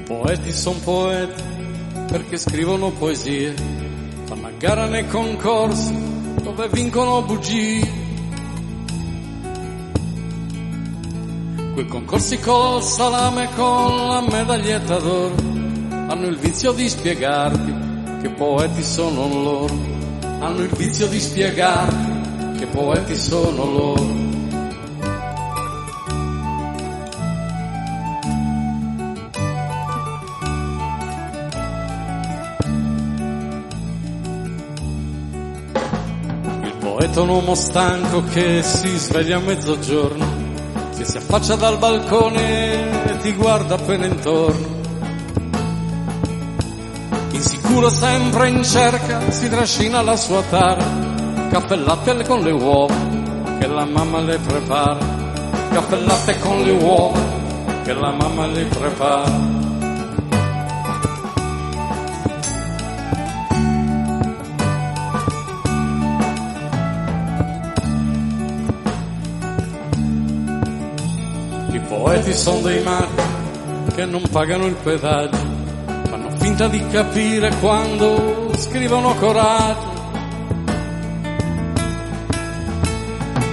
Poeti son poeti perché scrivono poesie, fanno a gara nei concorsi dove vincono bugie. Quei concorsi col salame e con la medaglietta d'oro hanno il vizio di spiegarti che poeti sono loro. Hanno il vizio di spiegarti che poeti sono loro. Il poeta è un uomo stanco che si sveglia a mezzogiorno, che si affaccia dal balcone e ti guarda appena intorno. Insicuro sempre in cerca si trascina la sua tara, caffè e latte con le uova che la mamma le prepara. Caffè e latte con le uova che la mamma le prepara. I poeti sono dei matti che non pagano il pedaggio, fanno finta di capire quando scrivono coraggio.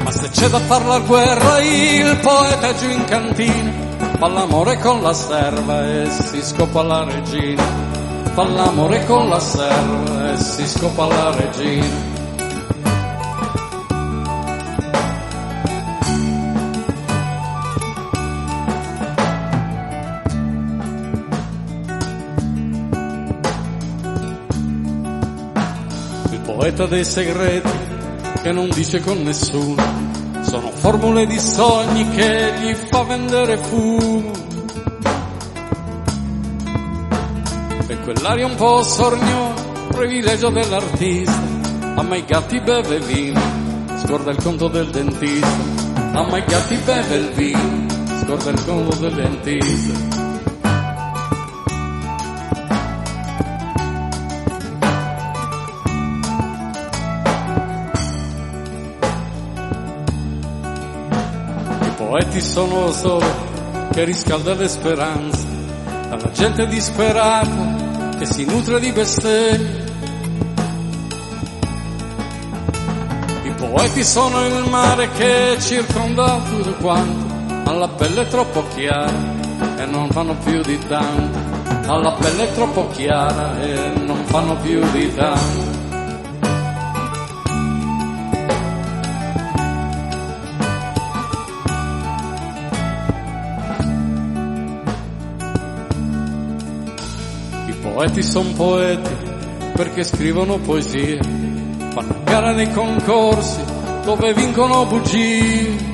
Ma se c'è da far la guerra il poeta è giù in cantina, fa l'amore con la serva e si scopa la regina. Fa l'amore con la serva e si scopa la regina. Poeta dei segreti che non dice con nessuno, sono formule di sogni che gli fa vendere fumo. E quell'aria un po' sornione, privilegio dell'artista, amma i gatti beve vino, scorda il conto del dentista. Amma i gatti beve il vino, scorda il conto del dentista. I poeti sono lo sole che riscalda le speranze, dalla gente disperata che si nutre di bestemmie. I poeti sono il mare che circonda tutto quanto, alla pelle troppo chiara e non fanno più di tanto. Alla pelle troppo chiara e non fanno più di tanto. I poeti son poeti perché scrivono poesie, fanno gara nei concorsi dove vincono bugie.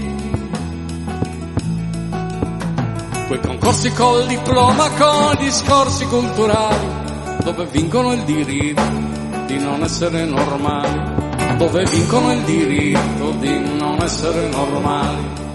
Quei concorsi col diploma, con gli discorsi culturali, dove vincono il diritto di non essere normali. Dove vincono il diritto di non essere normali.